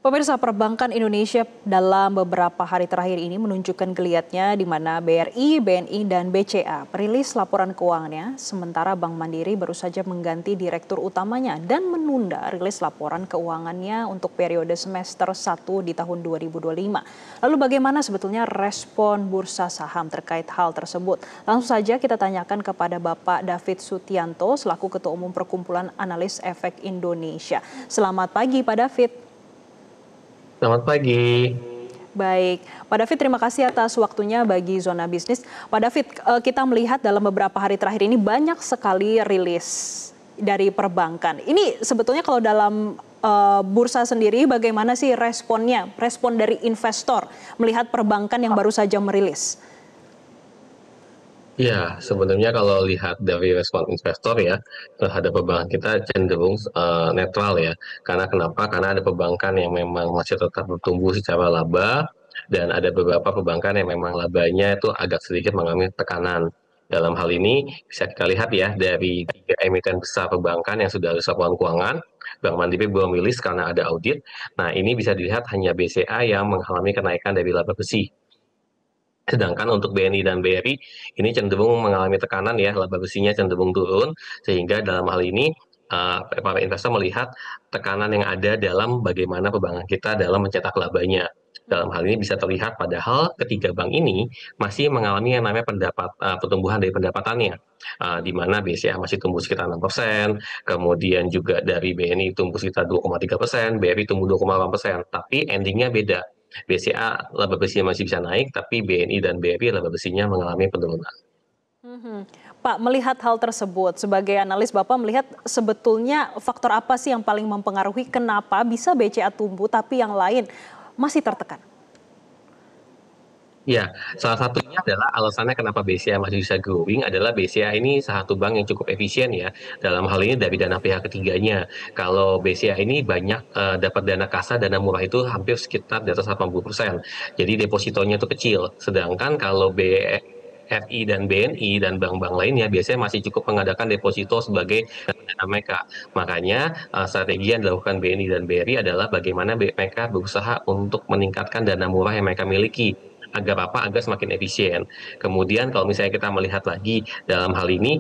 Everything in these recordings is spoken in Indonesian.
Pemirsa, perbankan Indonesia dalam beberapa hari terakhir ini menunjukkan geliatnya di mana BRI, BNI, dan BCA merilis laporan keuangannya, sementara Bank Mandiri baru saja mengganti direktur utamanya dan menunda rilis laporan keuangannya untuk periode semester 1 di tahun 2025. Lalu bagaimana sebetulnya respon bursa saham terkait hal tersebut? Langsung saja kita tanyakan kepada Bapak David Sutianto selaku Ketua Umum Perkumpulan Analis Efek Indonesia. Selamat pagi Pak David. Selamat pagi. Baik, Pak David, terima kasih atas waktunya bagi Zona Bisnis. Pak David, kita melihat dalam beberapa hari terakhir ini banyak sekali rilis dari perbankan. Ini sebetulnya kalau dalam bursa sendiri bagaimana sih responnya, respon dari investor melihat perbankan yang baru saja merilis? Ya, sebenarnya kalau lihat dari respon investor ya terhadap perbankan kita cenderung netral ya. Karena kenapa? Karena ada perbankan yang memang masih tetap bertumbuh secara laba dan ada beberapa perbankan yang memang labanya itu agak sedikit mengalami tekanan. Dalam hal ini bisa kita lihat ya dari tiga emiten besar perbankan yang sudah rilis laporan keuangan, Bank Mandiri belum rilis karena ada audit. Nah, ini bisa dilihat hanya BCA yang mengalami kenaikan dari laba bersih. Sedangkan untuk BNI dan BRI ini cenderung mengalami tekanan ya, laba bersihnya cenderung turun, sehingga dalam hal ini para investor melihat tekanan yang ada dalam bagaimana perbankan kita dalam mencetak labanya. Dalam hal ini bisa terlihat padahal ketiga bank ini masih mengalami yang namanya pertumbuhan dari pendapatannya, di mana BCA masih tumbuh sekitar 6%, kemudian juga dari BNI tumbuh sekitar 2,3%, BRI tumbuh 2,8%, tapi endingnya beda. BCA laba bersihnya masih bisa naik, tapi BNI dan BRI laba bersihnya mengalami penurunan. Pak, melihat hal tersebut, sebagai analis Bapak melihat sebetulnya faktor apa sih yang paling mempengaruhi kenapa bisa BCA tumbuh tapi yang lain masih tertekan? Ya, salah satunya adalah alasannya kenapa BCA masih bisa growing adalah BCA ini satu bank yang cukup efisien ya. Dalam hal ini dari dana pihak ketiganya. Kalau BCA ini banyak dapat dana kasa, dana murah itu hampir sekitar di atas 80%. Jadi depositonya itu kecil. Sedangkan kalau BRI dan BNI dan bank-bank lainnya biasanya masih cukup mengadakan deposito sebagai dana mereka. Makanya strategi yang dilakukan BNI dan BRI adalah bagaimana mereka berusaha untuk meningkatkan dana murah yang mereka miliki. Agar apa? Agar semakin efisien. Kemudian kalau misalnya kita melihat lagi dalam hal ini,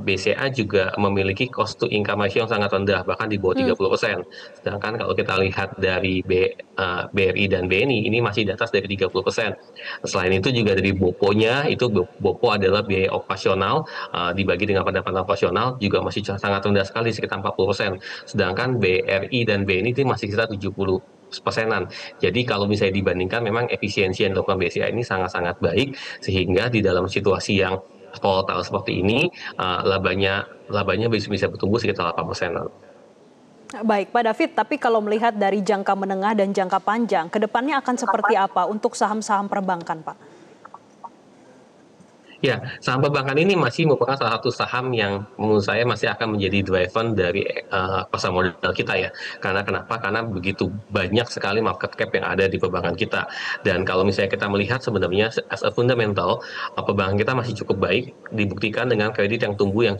BCA juga memiliki cost to income ratio yang sangat rendah, bahkan di bawah 30%. Sedangkan kalau kita lihat dari BRI dan BNI, ini masih di atas dari 30%. Selain itu juga dari BOPO-nya, itu BOPO adalah biaya operasional, dibagi dengan pendapatan operasional, juga masih sangat rendah sekali, sekitar 40%. Sedangkan BRI dan BNI itu masih sekitar 70%. Jadi kalau misalnya dibandingkan memang efisiensi yang dilakukan BCA ini sangat-sangat baik sehingga di dalam situasi yang volatile seperti ini labanya bisa bertumbuh sekitar 8%. Baik, Pak David, tapi kalau melihat dari jangka menengah dan jangka panjang, ke depannya akan seperti apa untuk saham-saham perbankan, Pak? Ya, saham perbankan ini masih merupakan salah satu saham yang menurut saya masih akan menjadi driver dari pasar modal kita ya. Karena kenapa? Karena begitu banyak sekali market cap yang ada di perbankan kita. Dan kalau misalnya kita melihat sebenarnya as a fundamental, perbankan kita masih cukup baik, dibuktikan dengan kredit yang tumbuh yang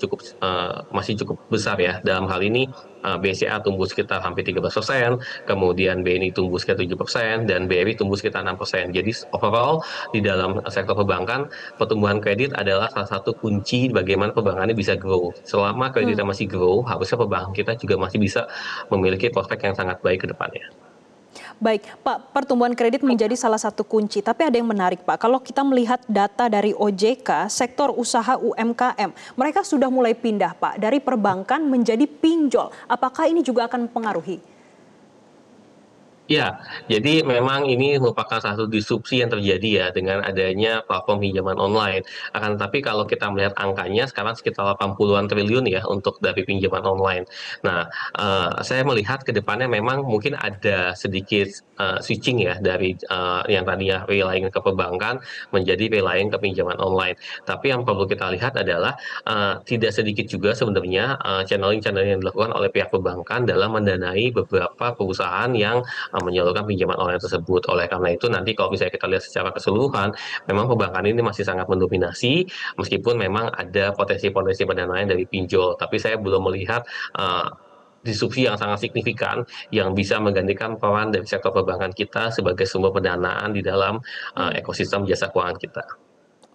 masih cukup besar ya. Dalam hal ini BCA tumbuh sekitar hampir 13%, kemudian BNI tumbuh sekitar 7%, dan BRI tumbuh sekitar 6%. Jadi overall di dalam sektor perbankan, pertumbuhan kredit adalah salah satu kunci bagaimana perbankan ini bisa grow. Selama kreditnya masih grow, harusnya perbankan kita juga masih bisa memiliki prospek yang sangat baik ke depannya. Baik, Pak, pertumbuhan kredit menjadi salah satu kunci. Tapi ada yang menarik, Pak. Kalau kita melihat data dari OJK, sektor usaha UMKM, mereka sudah mulai pindah, Pak, dari perbankan menjadi pinjol. Apakah ini juga akan mempengaruhi? Ya, jadi memang ini merupakan satu disrupsi yang terjadi ya dengan adanya platform pinjaman online. Akan tetapi kalau kita melihat angkanya sekarang sekitar 80-an triliun ya untuk dari pinjaman online. Nah, saya melihat ke depannya memang mungkin ada sedikit switching ya dari yang tadinya relying ke perbankan menjadi relying ke pinjaman online. Tapi yang perlu kita lihat adalah tidak sedikit juga sebenarnya channeling-channeling yang dilakukan oleh pihak perbankan dalam mendanai beberapa perusahaan yang menyalurkan pinjaman online tersebut. Oleh karena itu nanti kalau misalnya kita lihat secara keseluruhan, memang perbankan ini masih sangat mendominasi, meskipun memang ada potensi-potensi pendanaan dari pinjol. Tapi saya belum melihat disrupsi yang sangat signifikan yang bisa menggantikan peran dari sektor perbankan kita sebagai sumber pendanaan di dalam ekosistem jasa keuangan kita.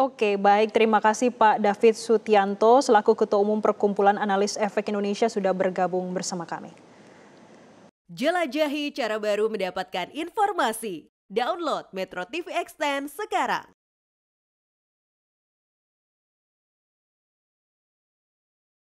Oke, baik. Terima kasih Pak David Sutianto selaku Ketua Umum Perkumpulan Analis Efek Indonesia sudah bergabung bersama kami. Jelajahi cara baru mendapatkan informasi. Download Metro TV Extend sekarang.